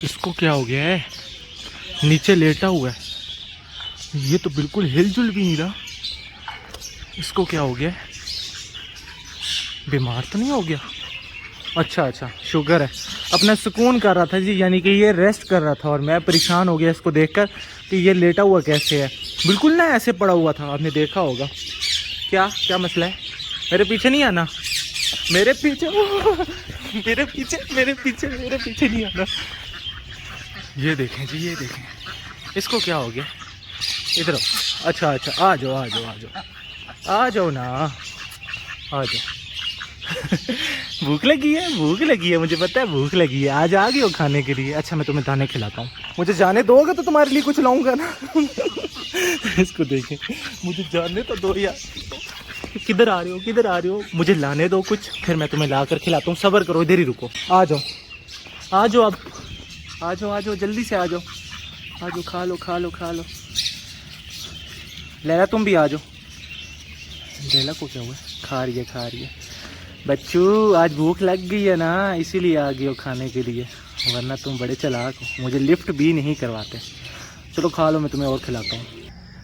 इसको क्या हो गया है? नीचे लेटा हुआ है। ये तो बिल्कुल हिलजुल भी नहीं रहा। इसको क्या हो गया है? बीमार तो नहीं हो गया? अच्छा अच्छा, शुगर है। अपना सुकून कर रहा था जी, यानी कि ये रेस्ट कर रहा था और मैं परेशान हो गया इसको देखकर कि ये लेटा हुआ कैसे है। बिल्कुल ना ऐसे पड़ा हुआ था, आपने देखा होगा। क्या क्या मसला है? मेरे पीछे नहीं आना, मेरे पीछे मेरे पीछे मेरे पीछे मेरे पीछे नहीं आना। ये देखें जी, ये देखें, इसको क्या हो गया? इधर आओ। अच्छा अच्छा, आ जाओ आ जाओ आ जाओ, आ जाओ ना, आ जाओ। भूख लगी है, भूख लगी है, मुझे पता है भूख लगी है। आज आ गई हो खाने के लिए। अच्छा मैं तुम्हें दाने खिलाता हूँ। मुझे जाने दोगे तो तुम्हारे लिए कुछ लाऊंगा ना। इसको देखें, मुझे जाने तो दो यार। किधर आ रहे हो, किधर आ रहे हो? मुझे लाने दो कुछ, फिर मैं तुम्हें ला कर खिलाता हूँ। सब्र करो, इधर ही रुको। आ जाओ आ जाओ, अब आ जाओ आ जाओ, जल्दी से आ जाओ आ जाओ। खा लो खा लो खा लो। लैला तुम भी आ जाओ। लैला को क्या हुआ? खा रही है खा रही है। बच्चू आज भूख लग गई है ना, इसीलिए आ गई हो खाने के लिए, वरना तुम बड़े चालाक हो, मुझे लिफ्ट भी नहीं करवाते। चलो खा लो, मैं तुम्हें और खिलाता हूँ।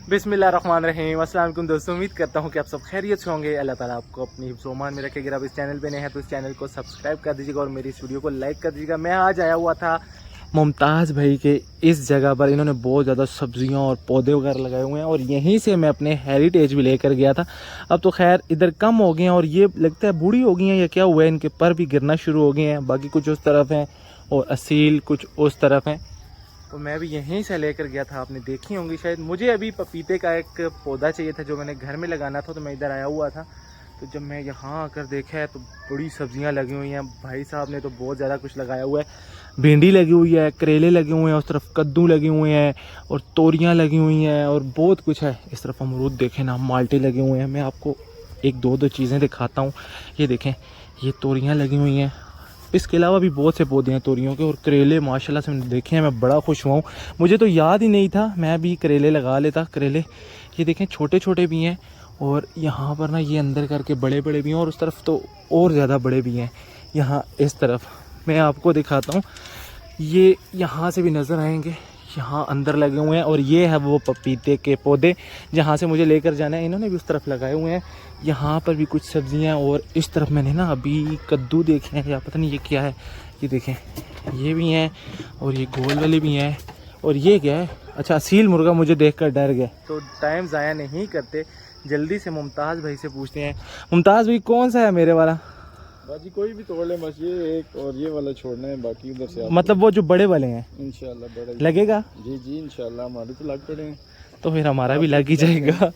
बिस्मिल्लाहिर्रहमानिर्रहीम। अस्सलाम वालेकुम दोस्तों, उम्मीद करता हूँ कि आप सब खैरियत से होंगे। अल्लाह ताला आपको अपनी हिफ्ज़ व अमान में रखे। अगर आप इस चैनल पे नए हैं तो इस चैनल को सब्सक्राइब कर दीजिएगा और मेरी इस वीडियो को लाइक कर दीजिएगा। मैं आज आया हुआ था मुमताज़ भाई के इस जगह पर। इन्होंने बहुत ज़्यादा सब्जियां और पौधे वगैरह लगाए हुए हैं और यहीं से मैं अपने हेरिटेज भी लेकर गया था। अब तो खैर इधर कम हो गए हैं और ये लगता है बूढ़ी हो गई हैं या क्या हुआ है, इनके पर भी गिरना शुरू हो गए हैं। बाकी कुछ उस तरफ हैं और असील कुछ उस तरफ हैं। तो मैं भी यहीं से लेकर गया था, आपने देखी होंगी शायद। मुझे अभी पपीते का एक पौधा चाहिए था जो मैंने घर में लगाना था, तो मैं इधर आया हुआ था। तो जब मैं यहाँ आकर देखा है तो बड़ी सब्जियाँ लगी हुई हैं। भाई साहब ने तो बहुत ज़्यादा कुछ लगाया हुआ है। भिंडी लगी हुई है, करेले लगे हुए हैं, उस तरफ कद्दू लगे हुए हैं और तोरियाँ लगी हुई हैं और बहुत कुछ है। इस तरफ अमरूद देखें ना, माल्टे लगे हुए हैं। मैं आपको एक दो चीज़ें दिखाता हूँ। ये देखें, ये तोरियाँ लगी हुई हैं। इसके अलावा भी बहुत से पौधे हैं तोरियों के। और करेले माशाल्लाह से मैंने देखे हैं, मैं बड़ा खुश हुआ हूँ। मुझे तो याद ही नहीं था, मैं भी करेले लगा लेता। करेले ये देखें छोटे छोटे भी हैं और यहाँ पर ना ये अंदर करके बड़े बड़े भी हैं और उस तरफ तो और ज़्यादा बड़े भी हैं। यहाँ इस तरफ मैं आपको दिखाता हूँ, ये यहाँ से भी नज़र आएंगे, यहाँ अंदर लगे हुए हैं। और ये है वो पपीते के पौधे जहाँ से मुझे लेकर जाना है। इन्होंने भी उस तरफ लगाए हुए हैं। यहाँ पर भी कुछ सब्जियाँ और इस तरफ मैंने ना अभी कद्दू देखे हैं या पता नहीं ये क्या है। ये देखें, ये भी हैं और ये गोल वाले भी हैं। और ये क्या है? अच्छा असील मुर्गा, मुझे देखकर डर गया। तो टाइम ज़ाया नहीं करते, जल्दी से मुमताज़ भाई से पूछते हैं। मुमताज़ भाई कौन सा है मेरे वाला? बाजी कोई भी तोड़ ले, बस ये एक और ये वाला छोड़ना है, बाकी उधर से मतलब वो जो बड़े वाले हैं इंशाल्लाह बड़ा लगेगा? जी जी इंशाल्लाह, हमारे तो लग पड़े हैं। तो फिर हमारा भी लग ही जाएगा।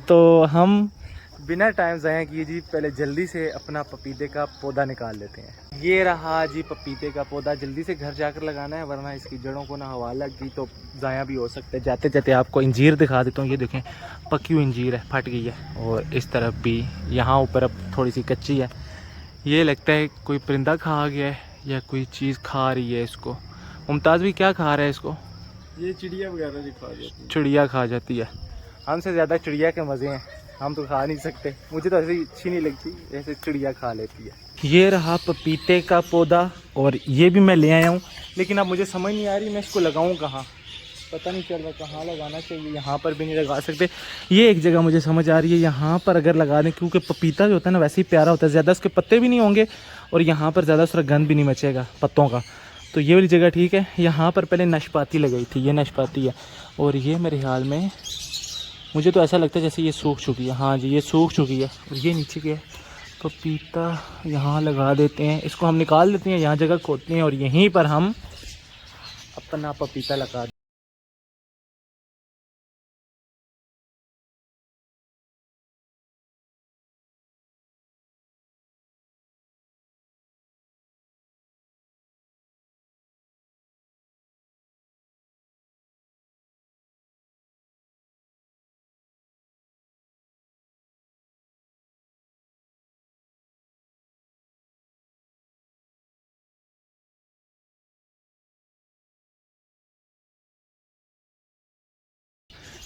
तो हम बिना टाइम ज़ाया किए जी पहले जल्दी से अपना पपीते का पौधा निकाल लेते हैं। ये रहा जी पपीते का पौधा, जल्दी से घर जाकर लगाना है वरना इसकी जड़ों को ना हवा लग गई तो ज़ाया भी हो सकता है। जाते जाते आपको इंजीर दिखा देता हूँ। ये देखें पकी हुई इंजीर है, फट गई है। और इस तरफ भी, यहाँ ऊपर अब थोड़ी सी कच्ची है। ये लगता है कोई परिंदा खा गया है या कोई चीज़ खा रही है इसको। मुमताज़ भी क्या खा रहा है इसको? ये चिड़िया वगैरह जो खा जाती है। चिड़िया खा जाती है। हमसे ज़्यादा चिड़िया के मज़े हैं, हम तो खा नहीं सकते। मुझे तो ऐसी अच्छी नहीं लगती जैसे चिड़िया खा लेती है। ये रहा पपीते का पौधा और ये भी मैं ले आया हूँ, लेकिन अब मुझे समझ नहीं आ रही मैं इसको लगाऊँ कहाँ। पता नहीं चल रहा कहाँ लगाना चाहिए। यहाँ पर भी नहीं लगा सकते। ये एक जगह मुझे समझ आ रही है, यहाँ पर अगर लगा दें, क्योंकि पपीता जो होता है ना वैसे ही प्यारा होता है, ज़्यादा उसके पत्ते भी नहीं होंगे और यहाँ पर ज़्यादा उसका गंद भी नहीं मचेगा पत्तों का। तो ये वाली जगह ठीक है। यहाँ पर पहले नाशपाती लगाई थी, ये नाशपाती है और ये मेरे ख्याल में, मुझे तो ऐसा लगता है जैसे ये सूख चुकी है। हाँ जी ये सूख चुकी है। और ये नीचे क्या है? पपीता यहाँ लगा देते हैं, इसको हम निकाल देते हैं, यहाँ जगह खोदते हैं और यहीं पर हम अपना पपीता लगा।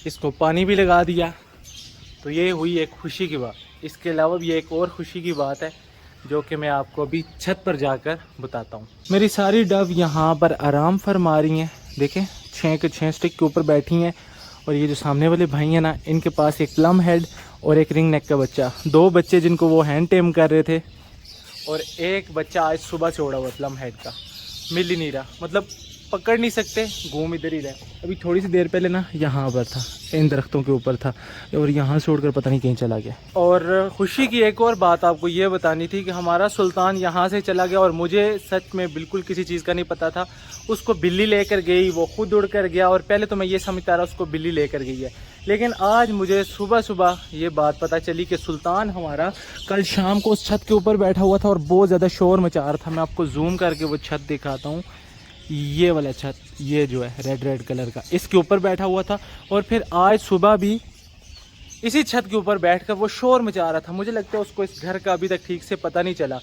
इसको पानी भी लगा दिया। तो ये हुई एक खुशी की बात। इसके अलावा भी एक और खुशी की बात है, जो कि मैं आपको अभी छत पर जाकर बताता हूँ। मेरी सारी डव यहाँ पर आराम फरमा रही हैं। देखें 6 के 6 स्टिक के ऊपर बैठी हैं। और ये जो सामने वाले भाई हैं ना, इनके पास एक प्लम हेड और एक रिंग नेक का बच्चा, 2 बच्चे जिनको वो हैंड टेम कर रहे थे। और एक बच्चा आज सुबह छोड़ा हुआ प्लम हेड का, मिल ही नहीं रहा, मतलब पकड़ नहीं सकते, घूम इधर ही रहे। अभी थोड़ी सी देर पहले ना यहाँ पर था, इन दरख्तों के ऊपर था, और यहाँ से उड़कर पता नहीं कहीं चला गया। और खुशी की एक और बात आपको ये बतानी थी कि हमारा सुल्तान यहाँ से चला गया और मुझे सच में बिल्कुल किसी चीज़ का नहीं पता था। उसको बिल्ली लेकर गई, वो खुद उड़ कर गया, और पहले तो मैं ये समझता रहा उसको बिल्ली लेकर गई है। लेकिन आज मुझे सुबह सुबह ये बात पता चली कि सुल्तान हमारा कल शाम को उस छत के ऊपर बैठा हुआ था और बहुत ज़्यादा शोर मचा रहा था। मैं आपको जूम करके वो छत दिखाता हूँ। ये वाला छत, ये जो है रेड कलर का, इसके ऊपर बैठा हुआ था। और फिर आज सुबह भी इसी छत के ऊपर बैठकर वो शोर मचा रहा था। मुझे लगता है उसको इस घर का अभी तक ठीक से पता नहीं चला।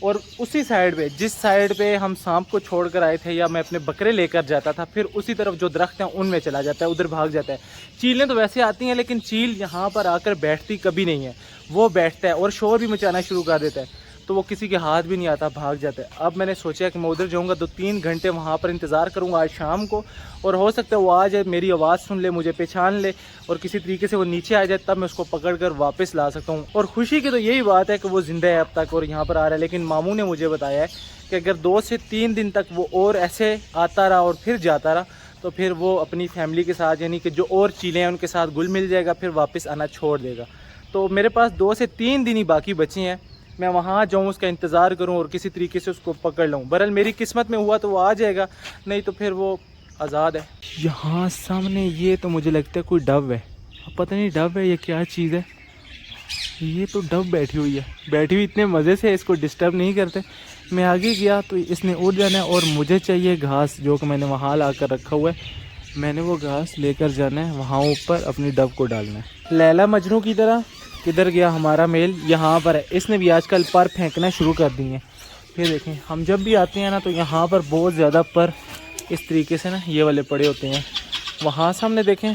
और उसी साइड पे, जिस साइड पे हम सांप को छोड़कर आए थे या मैं अपने बकरे लेकर जाता था, फिर उसी तरफ जो दरख्त हैं उनमें चला जाता है, उधर भाग जाता है। चीलें तो वैसे आती हैं, लेकिन चील यहाँ पर आकर बैठती कभी नहीं है। वो बैठता है और शोर भी मचाना शुरू कर देता है, तो वो किसी के हाथ भी नहीं आता, भाग जाता है। अब मैंने सोचा कि मैं उधर जाऊँगा, 2-3 घंटे वहाँ पर इंतज़ार करूँगा आज शाम को, और हो सकता है वो आ जाए, मेरी आवाज़ सुन ले, मुझे पहचान ले और किसी तरीके से वो नीचे आ जाए, तब मैं उसको पकड़ कर वापस ला सकता हूँ। और खुशी की तो यही बात है कि वो ज़िंदा है अब तक और यहाँ पर आ रहा है। लेकिन मामू ने मुझे बताया है कि अगर 2 से 3 दिन तक वो और ऐसे आता रहा और फिर जाता रहा, तो फिर वो अपनी फैमिली के साथ, यानी कि जो और चीलें हैं उनके साथ घुल मिल जाएगा, फिर वापस आना छोड़ देगा। तो मेरे पास 2 से 3 दिन ही बाकी बचे हैं। मैं वहाँ जाऊँ, उसका इंतज़ार करूँ और किसी तरीके से उसको पकड़ लूँ। बहरहाल मेरी किस्मत में हुआ तो वो आ जाएगा, नहीं तो फिर वो आज़ाद है। यहाँ सामने ये तो मुझे लगता है कोई डव है, पता नहीं डव है या क्या चीज़ है। ये तो डव बैठी हुई है, बैठी हुई इतने मज़े से, इसको डिस्टर्ब नहीं करते। मैं आगे गया तो इसने उड़ जाना है और मुझे चाहिए घास, जो कि मैंने वहाँ ला कर रखा हुआ है। मैंने वो घास लेकर जाना है, वहाँ ऊपर अपनी डव को डालना है। लैला मजनू की तरह किधर गया हमारा मेल, यहाँ पर है। इसने भी आजकल पर फेंकना शुरू कर दिए हैं। फिर देखें, हम जब भी आते हैं ना तो यहाँ पर बहुत ज़्यादा पर इस तरीके से ना ये वाले पड़े होते हैं। वहाँ सामने देखें,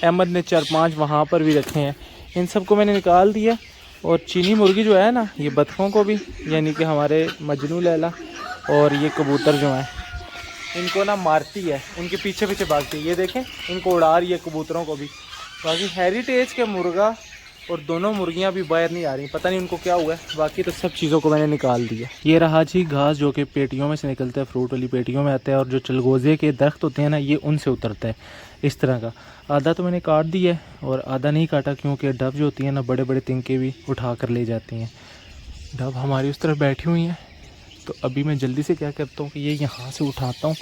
अहमद ने 4-5 वहाँ पर भी रखे हैं। इन सब को मैंने निकाल दिया। और चीनी मुर्गी जो है ना, ये बतखों को भी, यानी कि हमारे मजनू लैला और ये कबूतर जो हैं, इनको ना मारती है, उनके पीछे पीछे भागती है। ये देखें, इनको उड़ा रही है कबूतरों को भी। बाकी हेरिटेज के मुर्गा और दोनों मुर्गियां भी बाहर नहीं आ रही, पता नहीं उनको क्या हुआ है। बाकी तो सब चीज़ों को मैंने निकाल दिया। ये रहा जी घास, जो कि पेटियों में से निकलता है, फ्रूट वाली पेटियों में आता है। और जो चलगोजे के दरख्त होते हैं ना, ये उनसे उतरता है इस तरह का। आधा तो मैंने काट दिया है और आधा नहीं काटा, क्योंकि डव जो होती है ना, बड़े बड़े तिनके भी उठा कर ले जाती हैं। डव हमारी उस तरफ बैठी हुई हैं, तो अभी मैं जल्दी से क्या करता हूँ कि ये यहाँ से उठाता हूँ।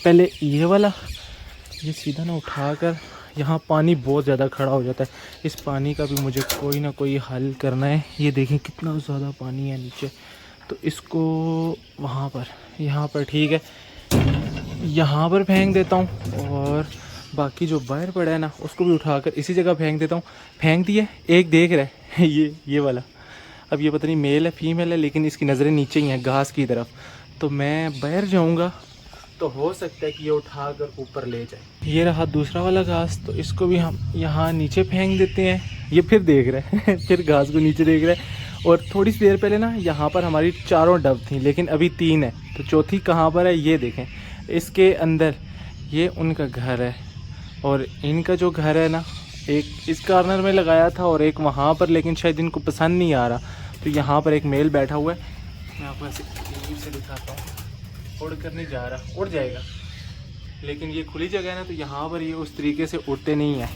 पहले ये वाला, ये सीधा ना उठा कर, यहाँ पानी बहुत ज़्यादा खड़ा हो जाता है, इस पानी का भी मुझे कोई ना कोई हल करना है। ये देखें कितना ज़्यादा पानी है नीचे, तो इसको वहाँ पर, यहाँ पर ठीक है, यहाँ पर फेंक देता हूँ। और बाकी जो बाहर पड़ा है ना, उसको भी उठाकर इसी जगह फेंक देता हूँ। फेंक दिए, एक देख रहा है ये वाला। अब ये पता नहीं मेल है फीमेल है, लेकिन इसकी नज़रें नीचे ही हैं घास की तरफ। तो मैं बाहर जाऊँगा तो हो सकता है कि ये उठाकर ऊपर ले जाए। ये रहा दूसरा वाला घास, तो इसको भी हम यहाँ नीचे फेंक देते हैं। ये फिर देख रहा है फिर घास को नीचे देख रहा है। और थोड़ी सी देर पहले ना यहाँ पर हमारी 4 डव थी, लेकिन अभी 3 है, तो चौथी कहाँ पर है ये देखें। इसके अंदर ये उनका घर है, और इनका जो घर है ना, एक इस कॉर्नर में लगाया था और एक वहाँ पर, लेकिन शायद इनको पसंद नहीं आ रहा। तो यहाँ पर एक मेल बैठा हुआ है, मैं आपको ऐसे दूर से दिखाता हूँ। उड़ कर नहीं जा रहा, उड़ जाएगा, लेकिन ये खुली जगह है ना, तो यहाँ पर ये उस तरीके से उड़ते नहीं हैं।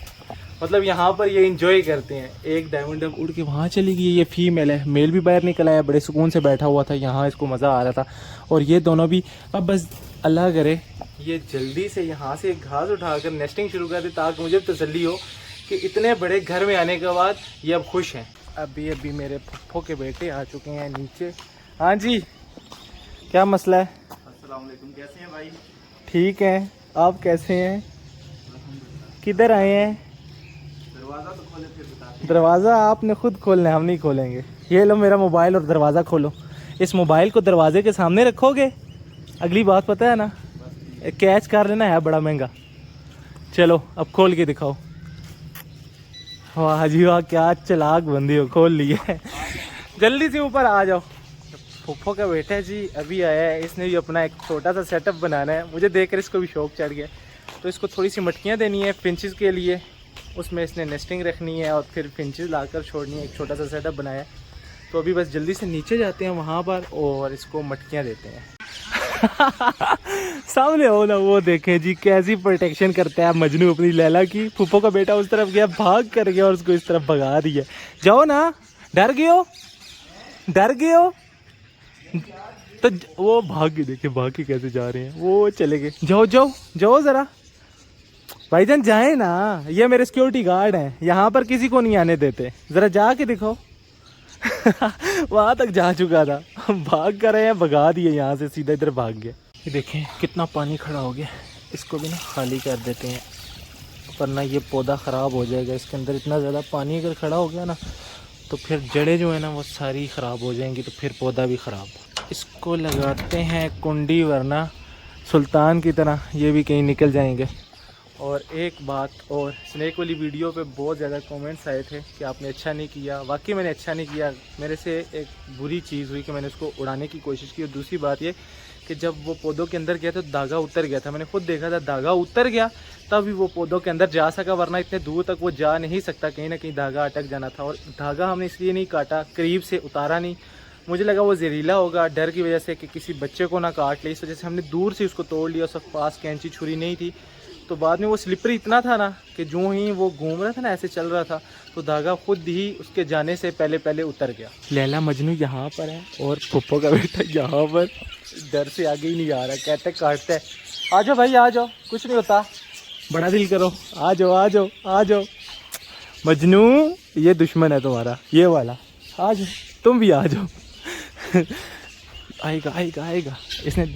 मतलब यहाँ पर ये इंजॉय करते हैं। एक डायमंड डव उड़ के वहाँ चली गई, ये फीमेल है। मेल भी बाहर निकल आया, बड़े सुकून से बैठा हुआ था यहाँ, इसको मज़ा आ रहा था। और ये दोनों भी, अब बस अल्लाह करे ये जल्दी से यहाँ से घास उठाकर नेस्टिंग शुरू कर दे, ताकि मुझे तसल्ली हो कि इतने बड़े घर में आने के बाद ये अब खुश हैं। अभी मेरे पप्पो के बेटे आ चुके हैं नीचे। हाँ जी, क्या मसला है? अस्सलाम वालेकुम, कैसे हैं भाई? ठीक है, आप कैसे हैं? किधर आए हैं? दरवाज़ा तो खोले फिर बताते। दरवाज़ा आपने खुद खोलना है, हम नहीं खोलेंगे। ये लो मेरा मोबाइल और दरवाज़ा खोलो। इस मोबाइल को दरवाजे के सामने रखोगे, अगली बात पता है ना, कैच कर लेना है, बड़ा महंगा। चलो अब खोल के दिखाओ। वाह जी वाह, क्या चालाक बंदी हो, खोल लिए। जल्दी से ऊपर आ जाओ। फूफो का बेटा जी अभी आया है, इसने भी अपना एक छोटा सा सेटअप बनाना है। मुझे देखकर इसको भी शौक चढ़ गया। तो इसको थोड़ी सी मटकियाँ देनी है फिंचेस के लिए, उसमें इसने नेस्टिंग रखनी है और फिर फिंचेस लाकर छोड़नी है। एक छोटा सा सेटअप बनाया है। तो अभी बस जल्दी से नीचे जाते हैं वहाँ पर और इसको मटकियाँ देते हैं। सामने हो ना, वो देखें जी कैसी प्रोटेक्शन करता है मजनू अपनी लैला की। फूफो का बेटा उस तरफ गया, भाग कर गया और उसको इस तरफ भगा दिया। जाओ ना, डर गए हो, डर गए हो। तो वो भाग के, देखे भाग के कैसे जा रहे हैं, वो चले गए। जाओ जाओ जाओ जरा भाईजान, जाए ना, ये मेरे सिक्योरिटी गार्ड हैं, यहाँ पर किसी को नहीं आने देते। जरा जाके दिखाओ। वहां तक जा चुका था, भाग कर रहे हैं, भगा दिए यहाँ से, सीधा इधर भाग गया। ये देखें कितना पानी खड़ा हो गया, इसको भी ना खाली कर देते हैं वरना ये पौधा ख़राब हो जाएगा। इसके अंदर इतना ज़्यादा पानी अगर खड़ा हो गया ना तो फिर जड़ें जो है ना वो सारी ख़राब हो जाएंगी, तो फिर पौधा भी ख़राब। इसको लगाते हैं कुंडी, वरना सुल्तान की तरह ये भी कहीं निकल जाएंगे। और एक बात और, स्नैक वाली वीडियो पे बहुत ज़्यादा कमेंट्स आए थे कि आपने अच्छा नहीं किया। वाकई मैंने अच्छा नहीं किया, मेरे से एक बुरी चीज़ हुई कि मैंने उसको उड़ाने की कोशिश की। और दूसरी बात ये कि जब वो पौधों के अंदर गया तो धागा उतर गया था, मैंने खुद देखा था, धागा उतर गया तभी वो पौधों के अंदर जा सका, वरना इतने दूर तक वो जा नहीं सकता, कहीं ना कहीं धागा अटक जाना था। और धागा हमने इसलिए नहीं काटा, करीब से उतारा नहीं, मुझे लगा वो जहरीला होगा, डर की वजह से कि किसी बच्चे को ना काट ले, इस वजह से हमने दूर से उसको तोड़ लिया। सब पास कैंची छुरी नहीं थी। तो बाद में वो स्लिपरी इतना था ना कि जो ही वो घूम रहा था ना, ऐसे चल रहा था, तो धागा खुद ही उसके जाने से पहले पहले उतर गया। लैला मजनू यहाँ पर है और फूफो का बेटा यहाँ पर डर से आगे ही नहीं आ रहा, कहते काटते है। आ जाओ भाई आ जाओ, कुछ नहीं होता, बड़ा दिल करो, आ जाओ आ जाओ आ जाओ। मजनू ये दुश्मन है तुम्हारा, ये वाला, आ जाओ तुम भी आ जाओ। आएगा आएगा आएगा, इसने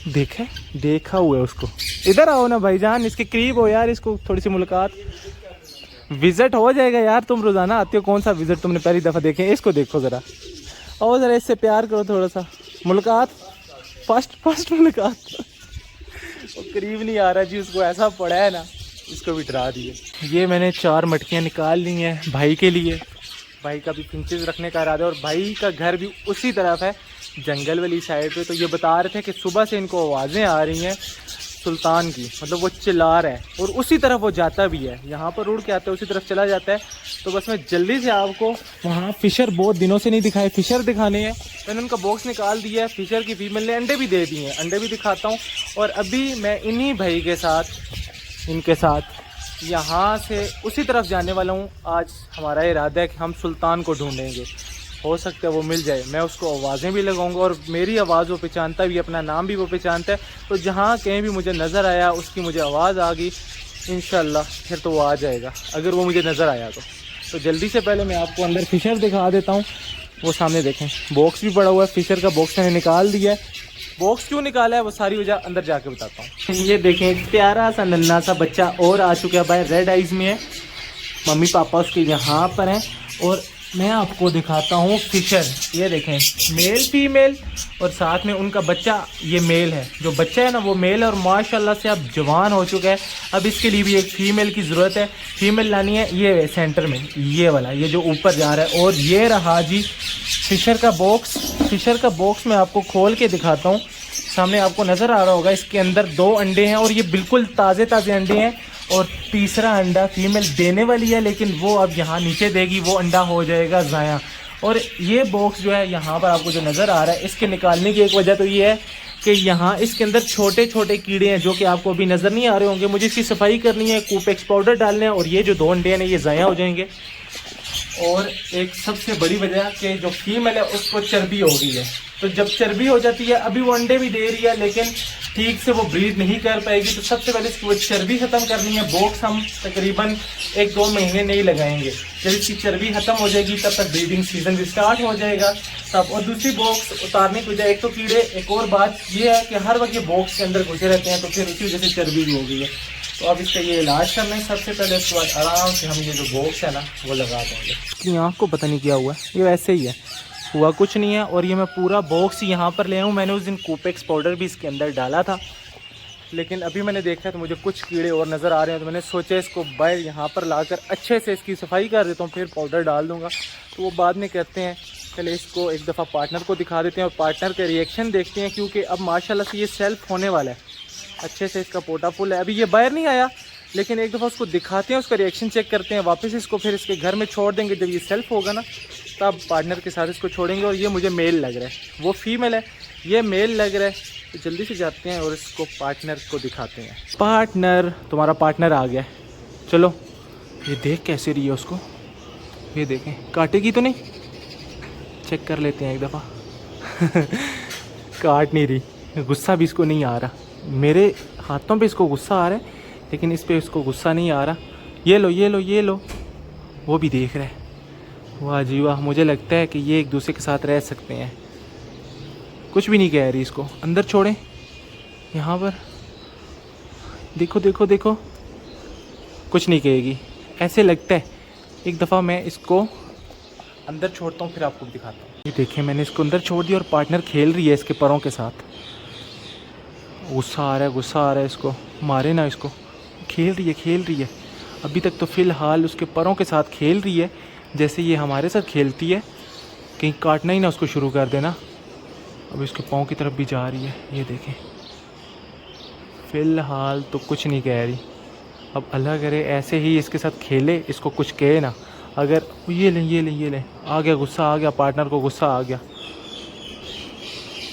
देखा हुआ है उसको। इधर आओ ना भाईजान, इसके करीब हो यार, इसको थोड़ी सी मुलाकात, विजिट हो जाएगा यार। तुम रोजाना आते हो, कौन सा विजिट तुमने पहली दफ़ा देखे, इसको देखो ज़रा, आओ ज़रा इससे प्यार करो, थोड़ा सा मुलाकात, फर्स्ट मुलाकात। वो करीब नहीं आ रहा जी, उसको ऐसा पड़ा है ना, इसको भी डरा दिए। ये मैंने 4 मटकियाँ निकाल ली हैं भाई के लिए, भाई का भी फिंचेस रखने का इरादा है। और भाई का घर भी उसी तरफ है, जंगल वाली साइड पे। तो ये बता रहे थे कि सुबह से इनको आवाज़ें आ रही हैं सुल्तान की, मतलब वो चिल्ला रहा है और उसी तरफ वो जाता भी है, यहाँ पर उड़ के आता है, उसी तरफ चला जाता है। तो बस मैं जल्दी से आपको वहाँ फ़िशर बहुत दिनों से नहीं दिखाए, फ़िशर दिखाने हैं। मैंने उनका बॉक्स निकाल दिया है, फ़िशर की फीमेल ने अंडे भी दे दिए हैं, अंडे भी दिखाता हूँ। और अभी मैं इन्हीं भाई के साथ, इनके साथ यहाँ से उसी तरफ जाने वाला हूँ। आज हमारा इरादा है कि हम सुल्तान को ढूंढेंगे, हो सकता है वो मिल जाए। मैं उसको आवाज़ें भी लगाऊंगा और मेरी आवाज़ वो पहचानता भी, अपना नाम भी वो पहचानता है। तो जहाँ कहीं भी मुझे नज़र आया, उसकी मुझे आवाज़ आ गई, इंशाल्लाह फिर तो वो आ जाएगा, अगर वो मुझे नज़र आया तो जल्दी से पहले मैं आपको अंदर फ़िशर दिखा देता हूँ। वो सामने देखें, बॉक्स भी पड़ा हुआ है, फ़िशर का बॉक्स मैंने निकाल दिया है। बॉक्स क्यों निकाला है वो सारी वजह अंदर जाके बताता हूँ। ये देखें, एक प्यारा सा नन्हा सा बच्चा और आ चुका है भाई, रेड आइज़ में है, मम्मी पापा उसके यहाँ पर हैं। और मैं आपको दिखाता हूँ फ़िशर, ये देखें, मेल फीमेल और साथ में उनका बच्चा, ये मेल है, जो बच्चा है ना वो मेल है और माशाल्लाह से अब जवान हो चुका है। अब इसके लिए भी एक फ़ीमेल की ज़रूरत है, फ़ीमेल लानी है। ये सेंटर में ये वाला, ये जो ऊपर जा रहा है। और ये रहा जी फ़िशर का बॉक्स। फ़िशर का बॉक्स मैं आपको खोल के दिखाता हूँ, सामने आपको नज़र आ रहा होगा, इसके अंदर 2 अंडे हैं और ये बिल्कुल ताज़े अंडे हैं। और तीसरा अंडा फीमेल देने वाली है, लेकिन वो अब यहाँ नीचे देगी, वो अंडा हो जाएगा ज़ाया। और ये बॉक्स जो है यहाँ पर आपको जो नज़र आ रहा है, इसके निकालने की एक वजह तो ये है कि यहाँ इसके अंदर छोटे छोटे कीड़े हैं जो कि आपको अभी नज़र नहीं आ रहे होंगे। मुझे इसकी सफाई करनी है, कूपेक्स पाउडर डालना है और ये जो 2 अंडे हैं ना ये ज़ाया हो जाएंगे। और एक सबसे बड़ी वजह कि जो फीमेल है उसको चर्बी हो गई है, तो जब चर्बी हो जाती है, अभी वो अंडे भी दे रही है लेकिन ठीक से वो ब्रीड नहीं कर पाएगी, तो सबसे पहले इसकी वो चर्बी ख़त्म करनी है। बॉक्स हम तकरीबन 1-2 महीने नहीं लगाएंगे, जब इसकी चर्बी ख़त्म हो जाएगी तब तक ब्रीडिंग सीजन भी स्टार्ट हो जाएगा तब। और दूसरी बॉक्स उतारने की वजह, एक तो कीड़े, एक और बात ये है कि हर वक्त ये बॉक्स के अंदर घुसे रहते हैं, तो फिर उसी वजह से चर्बी भी हो गई है। तो अब इसका ये इलाज करना है सबसे पहले, उसके बाद आराम से हम ये जो बॉक्स है ना वो लगा देंगे। इसकी आँख को पता नहीं क्या हुआ, ये वैसे ही है, हुआ कुछ नहीं है। और ये मैं पूरा बॉक्स यहाँ पर ले आऊँ, मैंने उस दिन कूपेक्स पाउडर भी इसके अंदर डाला था, लेकिन अभी मैंने देखा तो मुझे कुछ कीड़े और नज़र आ रहे हैं, तो मैंने सोचा इसको बाहर यहाँ पर लाकर अच्छे से इसकी सफाई कर देता हूँ, फिर पाउडर डाल दूँगा। तो वो बाद में कहते हैं चले इसको एक दफ़ा पार्टनर को दिखा देते हैं और पार्टनर का रिएक्शन देखते हैं, क्योंकि अब माशाल्लाह से ये सेल्फ होने वाला है, अच्छे से इसका पोटा फुल है। अभी ये बाहर नहीं आया, लेकिन एक दफ़ा उसको दिखाते हैं, उसका रिएक्शन चेक करते हैं, वापस इसको फिर इसके घर में छोड़ देंगे। जब ये सेल्फ होगा ना तब पार्टनर के साथ इसको छोड़ेंगे। और ये मुझे मेल लग रहा है, वो फीमेल है, ये मेल लग रहा है। तो जल्दी से जाते हैं और इसको पार्टनर को दिखाते हैं। पार्टनर, तुम्हारा पार्टनर आ गया है, चलो। ये देख कैसे रही है उसको, ये देखें, काटेगी तो नहीं, चेक कर लेते हैं एक दफ़ा। काट नहीं रही, गुस्सा भी इसको नहीं आ रहा। मेरे हाथों पे इसको गुस्सा आ रहा है, लेकिन इस पे इसको गुस्सा नहीं आ रहा। ये लो ये लो ये लो, वो भी देख रहा है। वाह जी वाह, मुझे लगता है कि ये एक दूसरे के साथ रह सकते हैं। कुछ भी नहीं कह रही इसको, अंदर छोड़ें। यहाँ पर देखो देखो देखो, कुछ नहीं कहेगी, ऐसे लगता है। एक दफ़ा मैं इसको अंदर छोड़ता हूँ, फिर आपको दिखाता हूँ। ये देखें, मैंने इसको अंदर छोड़ दिया और पार्टनर खेल रही है इसके परों के साथ। गुस्सा आ रहा है, गुस्सा आ रहा है इसको, मारे ना इसको। खेल रही है। अभी तक तो फ़िलहाल उसके परों के साथ खेल रही है, जैसे ये हमारे साथ खेलती है। कहीं काटना ही ना उसको शुरू कर देना। अब इसके पाँव की तरफ भी जा रही है, ये देखें। फ़िलहाल तो कुछ नहीं कह रही। अब अल्लाह करे ऐसे ही इसके साथ खेले, इसको कुछ कहे ना। अगर ये लें, आ गया गुस्सा, आ गया पार्टनर को गुस्सा आ गया।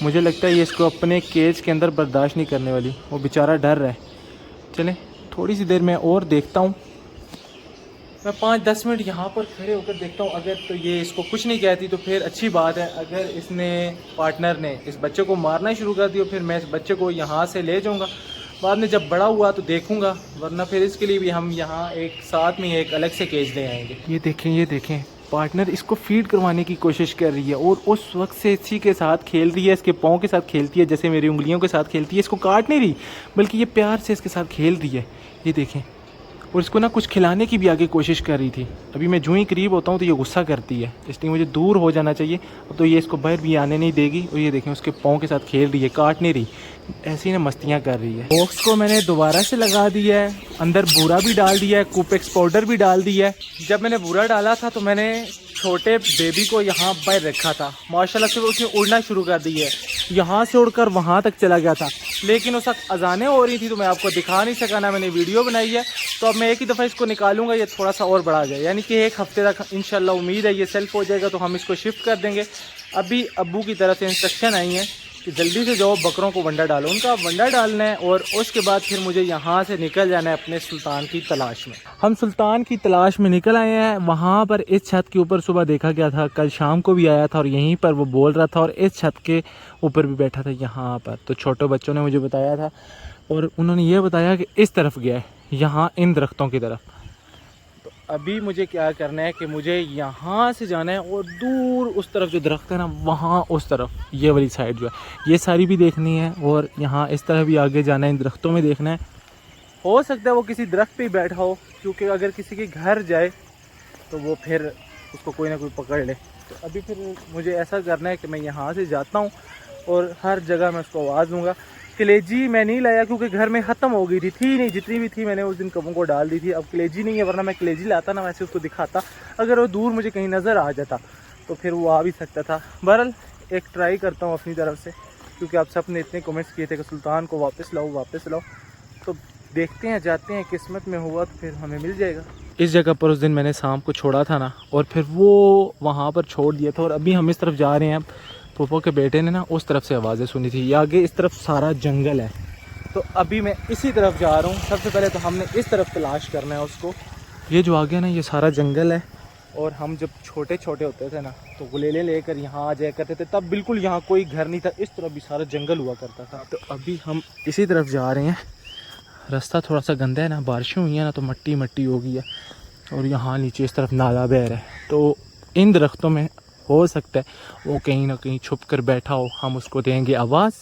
मुझे लगता है ये इसको अपने केज के अंदर बर्दाश्त नहीं करने वाली, वो बेचारा डर रहा है। चलें थोड़ी सी देर में और देखता हूँ, मैं 5-10 मिनट यहाँ पर खड़े होकर देखता हूँ। अगर तो ये इसको कुछ नहीं कहती तो फिर अच्छी बात है। अगर इसने, पार्टनर ने इस बच्चे को मारना ही शुरू कर दिया, फिर मैं इस बच्चे को यहाँ से ले जाऊँगा। बाद में जब बड़ा हुआ तो देखूँगा, वरना फिर इसके लिए भी हम यहाँ एक साथ में एक अलग से केज ले आएंगे। ये देखें, पार्टनर इसको फीड करवाने की कोशिश कर रही है और उस वक्त से इसी के साथ खेल रही है, इसके पाँव के साथ खेलती है, जैसे मेरी उंगलियों के साथ खेलती है। इसको काट नहीं रही, बल्कि ये प्यार से इसके साथ खेल रही है, ये देखें। और इसको ना कुछ खिलाने की भी आगे कोशिश कर रही थी। अभी मैं जो ही करीब होता हूँ तो ये गुस्सा करती है, इसलिए मुझे दूर हो जाना चाहिए। अब तो ये इसको बाहर भी आने नहीं देगी। और ये देखें, उसके पाँव के साथ खेल रही है, काट नहीं रही, ऐसी ना मस्तियाँ कर रही है। बॉक्स को मैंने दोबारा से लगा दिया है, अंदर बूरा भी डाल दिया है, कूपेक्स पाउडर भी डाल दिया है। जब मैंने बूरा डाला था तो मैंने छोटे बेबी को यहाँ बाहर रखा था, माशाल्लाह से उसने उड़ना शुरू कर दी है। यहाँ से उड़कर वहाँ तक चला गया था, लेकिन उस वक्त अजानें हो रही थी तो मैं आपको दिखा नहीं सका, ना मैंने वीडियो बनाई है। तो अब मैं एक ही दफ़ा इसको निकालूंगा, ये थोड़ा सा और बड़ा जाए, यानी कि 1 हफ्ते तक इंशाल्लाह उम्मीद है ये सेल्फ हो जाएगा, तो हम इसको शिफ्ट कर देंगे। अभी अब्बू की तरफ से इंस्ट्रक्शन आई है कि जल्दी से जाओ बकरों को वंडा डालो, उनका वंडा डालना है। और उसके बाद फिर मुझे यहाँ से निकल जाना है अपने सुल्तान की तलाश में। हम सुल्तान की तलाश में निकल आए हैं। वहाँ पर इस छत के ऊपर सुबह देखा गया था, कल शाम को भी आया था और यहीं पर वो बोल रहा था, और इस छत के ऊपर भी बैठा था यहाँ पर। तो छोटे बच्चों ने मुझे बताया था और उन्होंने ये बताया कि इस तरफ गया है, यहाँ इन दरख्तों की तरफ। तो अभी मुझे क्या करना है कि मुझे यहाँ से जाना है और दूर उस तरफ जो दरख्त है ना, वहाँ उस तरफ, ये वाली साइड जो है, ये सारी भी देखनी है। और यहाँ इस तरह भी आगे जाना है, इन दरख्तों में देखना है। हो सकता है वो किसी दरख्त पे ही बैठा हो, क्योंकि अगर किसी के घर जाए तो वो फिर उसको कोई ना कोई पकड़ ले। तो अभी फिर मुझे ऐसा करना है कि मैं यहाँ से जाता हूँ और हर जगह मैं उसको आवाज़ दूँगा। कलेजी मैं नहीं लाया क्योंकि घर में ख़त्म हो गई थी नहीं, जितनी भी थी मैंने उस दिन कबों को डाल दी थी। अब कलेजी नहीं है, वरना मैं कलेजी लाता ना, वैसे उसको दिखाता। अगर वो दूर मुझे कहीं नज़र आ जाता तो फिर वो आ भी सकता था। बहरहाल एक ट्राई करता हूँ अपनी तरफ से, क्योंकि आप सब ने इतने कमेंट्स किए थे कि सुल्तान को वापस लाओ। तो देखते हैं, जाते हैं, किस्मत में हुआ तो फिर हमें मिल जाएगा। इस जगह पर उस दिन मैंने शाम को छोड़ा था ना, और फिर वो वहाँ पर छोड़ दिया था। और अभी हम इस तरफ जा रहे हैं। पोपो के बेटे ने ना उस तरफ से आवाज़ें सुनी थी, ये आगे इस तरफ सारा जंगल है। तो अभी मैं इसी तरफ जा रहा हूँ। सबसे पहले तो हमने इस तरफ तलाश करना है उसको। ये जो आगे ना, ये सारा जंगल है। और हम जब छोटे छोटे होते थे ना, तो गुलेले लेकर यहाँ आ जाया करते थे, तब बिल्कुल यहाँ कोई घर नहीं था, इस तरफ भी सारा जंगल हुआ करता था। तो अभी हम इसी तरफ जा रहे हैं। रास्ता थोड़ा सा गंदा है ना, बारिशें हुई हैं ना, तो मट्टी मट्टी हो गई है। और यहाँ नीचे इस तरफ नाला बह रहा है। तो इन दरख्तों में हो सकता है वो कहीं ना कहीं छुप कर बैठा हो, हम उसको देंगे आवाज़।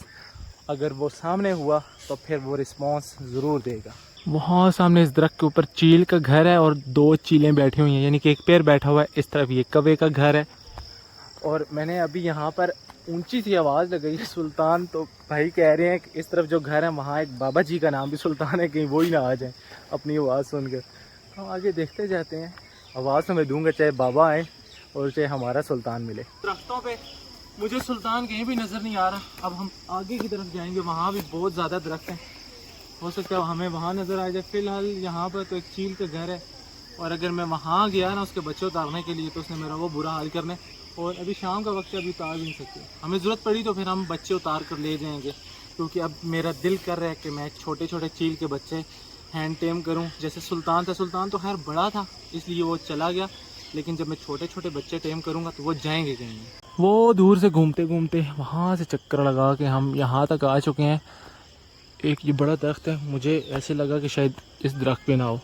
अगर वो सामने हुआ तो फिर वो रिस्पॉन्स ज़रूर देगा। वहाँ सामने इस दरख्त के ऊपर चील का घर है और 2 चीलें बैठी हुई हैं, यानी कि एक पैर बैठा हुआ है। इस तरफ ये कौवे का घर है। और मैंने अभी यहाँ पर ऊंची सी आवाज़ लगाई है सुल्तान, तो भाई कह रहे हैं कि इस तरफ जो घर है वहाँ एक बाबा जी का नाम भी सुल्तान है, कहीं वो ही ना आ जाए अपनी आवाज़ सुनकर। हम आगे देखते जाते हैं। आवाज़ तो मैं दूंगा चाहे बाबा आए, और चाहे हमारा सुल्तान मिले। दरख्तों पे मुझे सुल्तान कहीं भी नज़र नहीं आ रहा। अब हम आगे की तरफ जाएंगे, वहाँ भी बहुत ज़्यादा दरख्त हैं, हो सकता है हमें वहाँ नज़र आ जाए। फ़िलहाल यहाँ पर तो एक चील का घर है, और अगर मैं वहाँ गया ना उसके बच्चे उतारने के लिए तो उसने मेरा वो बुरा हाल करने। और अभी शाम का वक्त है, अभी उतार भी नहीं सकते। हमें ज़रूरत पड़ी तो फिर हम बच्चे उतार कर ले जाएंगे, क्योंकि अब मेरा दिल कर रहा है कि मैं छोटे छोटे चील के बच्चे हैंड टेम करूं। जैसे सुल्तान था, सुल्तान तो खैर बड़ा था इसलिए वो चला गया, लेकिन जब मैं छोटे छोटे बच्चे टेम करूंगा तो वो जाएंगे कहीं। वो दूर से घूमते घूमते वहाँ से चक्कर लगा के हम यहाँ तक आ चुके हैं। एक ये बड़ा दरख्त है, मुझे ऐसे लगा कि शायद इस दरख्त पे ना हो,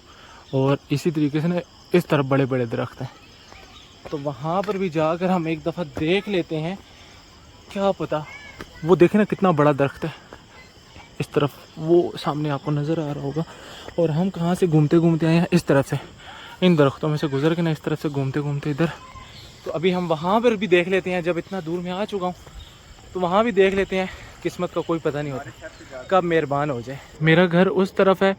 और इसी तरीके से ना इस तरफ बड़े बड़े दरख्त हैं, तो वहाँ पर भी जाकर हम एक दफ़ा देख लेते हैं। क्या पता, वो देखें ना कितना बड़ा दरख्त है इस तरफ, वो सामने आपको नज़र आ रहा होगा। और हम कहाँ से घूमते घूमते आए हैं, इस तरफ से, इन दरख्तों में से गुजर के ना इस तरफ से घूमते घूमते इधर। तो अभी हम वहाँ पर भी देख लेते हैं, जब इतना दूर में आ चुका हूँ तो वहाँ भी देख लेते हैं। किस्मत का कोई पता नहीं होता, कब मेहरबान हो जाए। मेरा घर उस तरफ है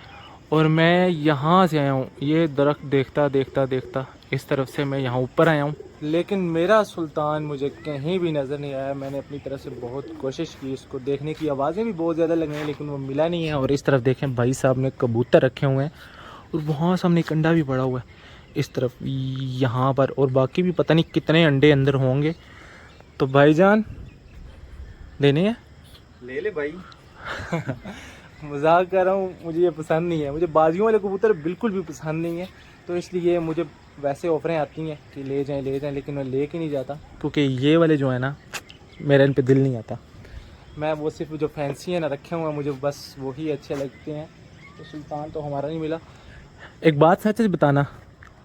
और मैं यहाँ से आया हूँ, ये दरख्त देखता देखता देखता इस तरफ से मैं यहाँ ऊपर आया हूँ, लेकिन मेरा सुल्तान मुझे कहीं भी नज़र नहीं आया। मैंने अपनी तरफ से बहुत कोशिश की इसको देखने की, आवाज़ें भी बहुत ज़्यादा लगी हैं, लेकिन वो मिला नहीं है। और इस तरफ देखें, भाई साहब ने कबूतर रखे हुए हैं, और वहाँ सामने एक अंडा भी पड़ा हुआ है इस तरफ, यहाँ पर, और बाकी भी पता नहीं कितने अंडे अंदर होंगे। तो भाईजान लेने हैं, ले ले भाई। मजाक कर रहा हूँ, मुझे ये पसंद नहीं है। मुझे बाजियों वाले कबूतर बिल्कुल भी पसंद नहीं है, तो इसलिए मुझे वैसे ऑफरें आती हैं कि ले जाएं, लेकिन मैं ले के नहीं जाता, क्योंकि ये वाले जो है ना, मेरा इन पे दिल नहीं आता। मैं वो सिर्फ जो फैंसी है ना रखे हुए हैं, मुझे बस वही अच्छे लगते हैं। तो सुल्तान तो हमारा नहीं मिला। एक बात सच बताना,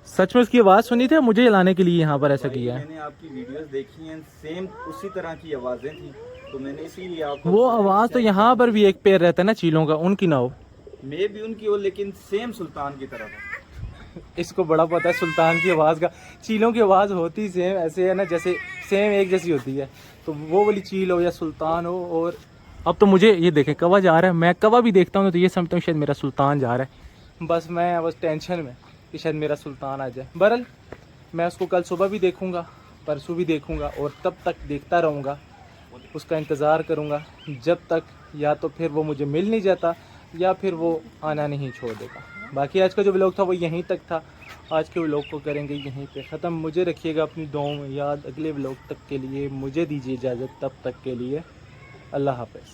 सच में उसकी आवाज़ सुनी थी, मुझे लाने के लिए यहाँ पर ऐसा किया है? मैंने आपकी वीडियोस देखी हैं, सेम उसी तरह की आवाज़ें थी, तो मैंने इसीलिए आपको। वो आवाज़ तो यहाँ पर भी एक पैर रहता है ना चीलों का, उनकी ना हो, मे भी उनकी हो, लेकिन सेम सुल्तान की तरह है। इसको बड़ा पता है सुल्तान की आवाज़ का। चीलों की आवाज़ होती सेम ऐसे है ना, जैसे सेम एक जैसी होती है, तो वो वाली चील हो या सुल्तान हो। और अब तो मुझे ये देखें, कौवा जा रहा है, मैं कौवा भी देखता हूँ तो ये समझता हूँ शायद मेरा सुल्तान जा रहा है। बस मैं बस टेंशन में कि शायद मेरा सुल्तान आ जाए। बहरहाल मैं उसको कल सुबह भी देखूँगा, परसों भी देखूँगा, और तब तक देखता रहूँगा, उसका इंतज़ार करूँगा, जब तक या तो फिर वो मुझे मिल नहीं जाता या फिर वो आना नहीं छोड़ देगा। बाकी आज का जो व्लॉग था वो यहीं तक था। आज के व्लॉग को करेंगे यहीं पे ख़त्म। मुझे रखिएगा अपनी दुआओं में याद। अगले व्लॉग तक के लिए मुझे दीजिए इजाज़त, तब तक के लिए अल्लाह हाफ़िज़।